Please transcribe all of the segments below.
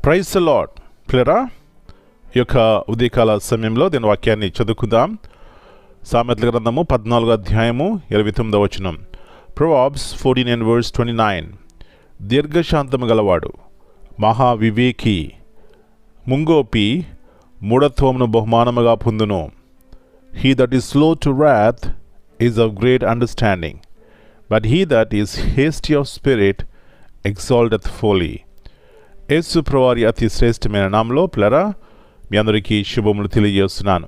Praise the lord. ప్రియరా, ఈ యొక్క ఉదయకాల సమయంలో దీని వాక్యాన్ని చదువుకుందాం. సామెతల గ్రంథము 14వ అధ్యాయము 29వ వచనం. ప్రొవర్బ్స్ 14:29. దీర్ఘశాంతము గలవాడు మహావివేకి, ముంగోపి మూఢత్వమును బహుమానముగా పొందును. He that is slow to wrath is of great understanding, but he that is hasty of spirit exalteth folly. యేసు ప్రభువారి అతి శ్రేష్టమైన నామములో ప్రియరా మీ అందరికీ శుభములు తెలియజేస్తున్నాను.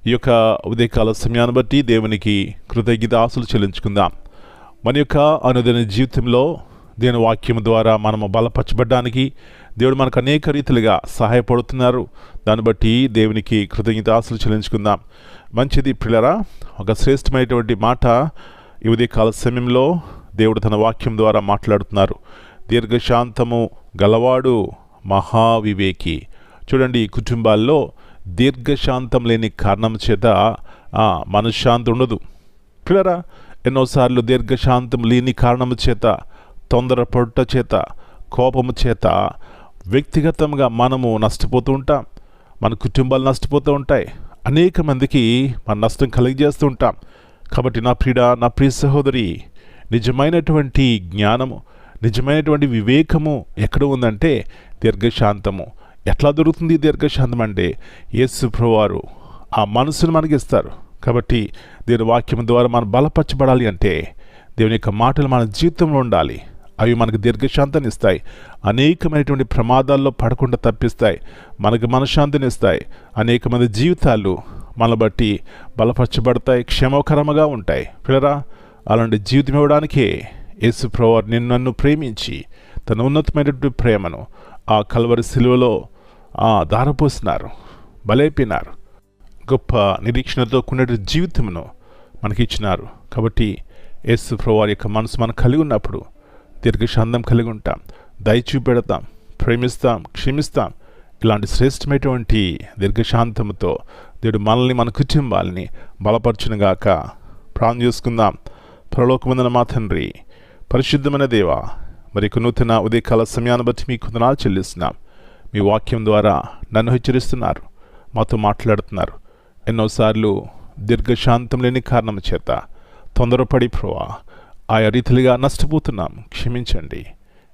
ఈ యొక్క ఉదయకాల సమయాన్ని బట్టి దేవునికి కృతజ్ఞతాస్తుతులు చెల్లించుకుందాం. మన యొక్క అనుదిన జీవితంలో దేవుని వాక్యం ద్వారా మనము బలపరచబడడానికి దేవుడు మనకు అనేక రీతిలుగా సహాయపడుతున్నారు. దాన్ని బట్టి దేవునికి కృతజ్ఞతాస్తుతులు చెల్లించుకుందాం. మంచిది ప్రియరా, ఒక శ్రేష్టమైనటువంటి మాట ఈ ఉదయకాల సమయంలో దేవుడు తన వాక్యం ద్వారా మాట్లాడుతున్నారు. దీర్ఘశాంతము గలవాడు మహావివేకి. చూడండి, ఈ కుటుంబాల్లో దీర్ఘశాంతం లేని కారణం చేత మనశ్శాంతి ఉండదు. ప్రియరా, ఎన్నోసార్లు దీర్ఘశాంతం లేని కారణం చేత, తొందరపడుట చేత, కోపము చేత వ్యక్తిగతంగా మనము నష్టపోతూ ఉంటాం. మన కుటుంబాలు నష్టపోతూ ఉంటాయి. అనేక మందికి మన నష్టం కలిగజేస్తూ ఉంటాం. కాబట్టి నా ప్రియ సహోదరి, నిజమైనటువంటి జ్ఞానము, నిజమైనటువంటి వివేకము ఎక్కడ ఉందంటే దీర్ఘశాంతము. ఎట్లా దొరుకుతుంది దీర్ఘశాంతం అంటే యేసు ప్రభువారు ఆ మనసును మనకి ఇస్తారు. కాబట్టి దేవుని వాక్యం ద్వారా మనం బలపరచబడాలి అంటే దేవుని యొక్క మాటలు మన జీవితంలో ఉండాలి. అవి మనకు దీర్ఘశాంతాన్ని ఇస్తాయి. అనేకమైనటువంటి ప్రమాదాల్లో పడకుండా తప్పిస్తాయి. మనకు మనశ్శాంతిని ఇస్తాయి. అనేక మంది జీవితాలు మన బట్టి బలపరచబడతాయి, క్షేమకరముగా ఉంటాయి. పిల్లరా, అలాంటి జీవితం ఇవ్వడానికే యేసు ప్రభువారు నన్ను ప్రేమించి తన ఉన్నతమైనటువంటి ప్రేమను ఆ కల్వరి శిలువలో ధారపోసినారు, బలైపోయినారు. గొప్ప నిరీక్షణతో కూడిన జీవితమును మనకిచ్చినారు. కాబట్టి యేసు ప్రభువారి యొక్క మనసు మనం కలిగి ఉన్నప్పుడు దీర్ఘశాంతం కలిగి ఉంటాం, దయ చూపెడతాం, ప్రేమిస్తాం, క్షమిస్తాం. ఇలాంటి శ్రేష్టమైనటువంటి దీర్ఘశాంతముతో దేవుడు మనల్ని, మన కుటుంబాలని బలపరచునుగాక. ప్రార్థన చేసుకుందాం. పరలోకమందున మా తండ్రి, పరిశుద్ధమైన దేవా, మరి నూతన ఉదయకాల సమయాన్ని బట్టి మీకు వందనాలు చెల్లిస్తున్నాం. మీ వాక్యం ద్వారా నన్ను హెచ్చరిస్తున్నారు, మాతో మాట్లాడుతున్నారు. ఎన్నోసార్లు దీర్ఘశాంతం లేని కారణం చేత తొందరపడి ప్రభువా ఆయా రీతిలుగా నష్టపోతున్నాం. క్షమించండి.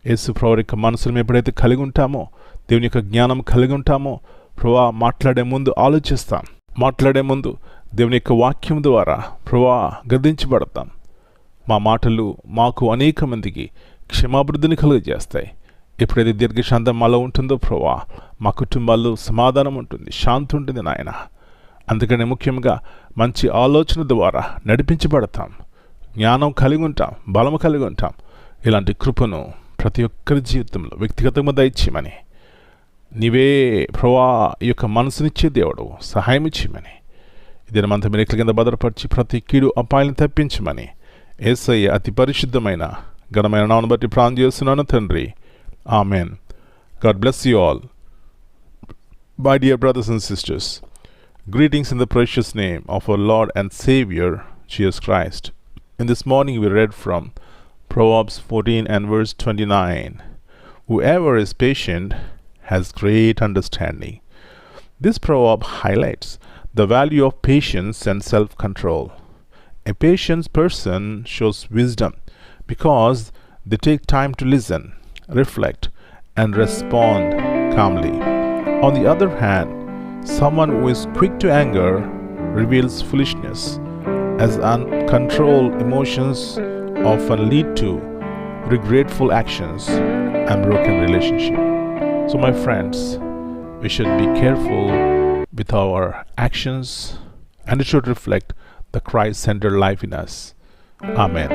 యేసు ప్రభువు యొక్క మనసును మేము ఎప్పుడైతే కలిగి ఉంటామో, దేవుని యొక్క జ్ఞానం కలిగి ఉంటామో ప్రభువా, మాట్లాడే ముందు ఆలోచిస్తాం. మాట్లాడే ముందు దేవుని యొక్క వాక్యం ద్వారా ప్రభువా గద్దించబడతాం. మా మాటలు మాకు అనేక మందికి క్షమాభివృద్ధిని కలుగజేస్తాయి. ఎప్పుడైతే దీర్ఘశాంతం మాలో ఉంటుందో ప్రభువా, మా కుటుంబాల్లో సమాధానం ఉంటుంది, శాంతి ఉంటుంది నాయన. అందుకనే ముఖ్యంగా మంచి ఆలోచన ద్వారా నడిపించబడతాం, జ్ఞానం కలిగి ఉంటాం, బలము కలిగి ఉంటాం. ఇలాంటి కృపను ప్రతి ఒక్కరి జీవితంలో వ్యక్తిగతంగా దయచేయమని, నీవే ప్రభువా ఈ యొక్క మనసునిచ్చే దేవుడు, సహాయం ఇచ్చేయమని, ఇదేమంతా మీరు కింద భద్రపరిచి ప్రతి కీడు అపాయాలను తప్పించమని యేసయ్య అతి పరిశుద్ధమైన ఘనమైన నామమును బట్టి ప్రార్థన చేస్తున్నాను తండ్రి. Amen. God bless you all. My dear brothers and sisters, greetings in the precious name of our Lord and Savior, Jesus Christ. In this morning we read from Proverbs 14 and verse 29. Whoever is patient has great understanding. This proverb highlights the value of patience and self-control. A patient person shows wisdom because they take time to listen, reflect, and respond calmly. On the other hand, someone who is quick to anger reveals foolishness, as uncontrolled emotions often lead to regretful actions and broken relationships. So my friends, we should be careful with our actions, and it should reflect the Christ-centered life in us. Amen.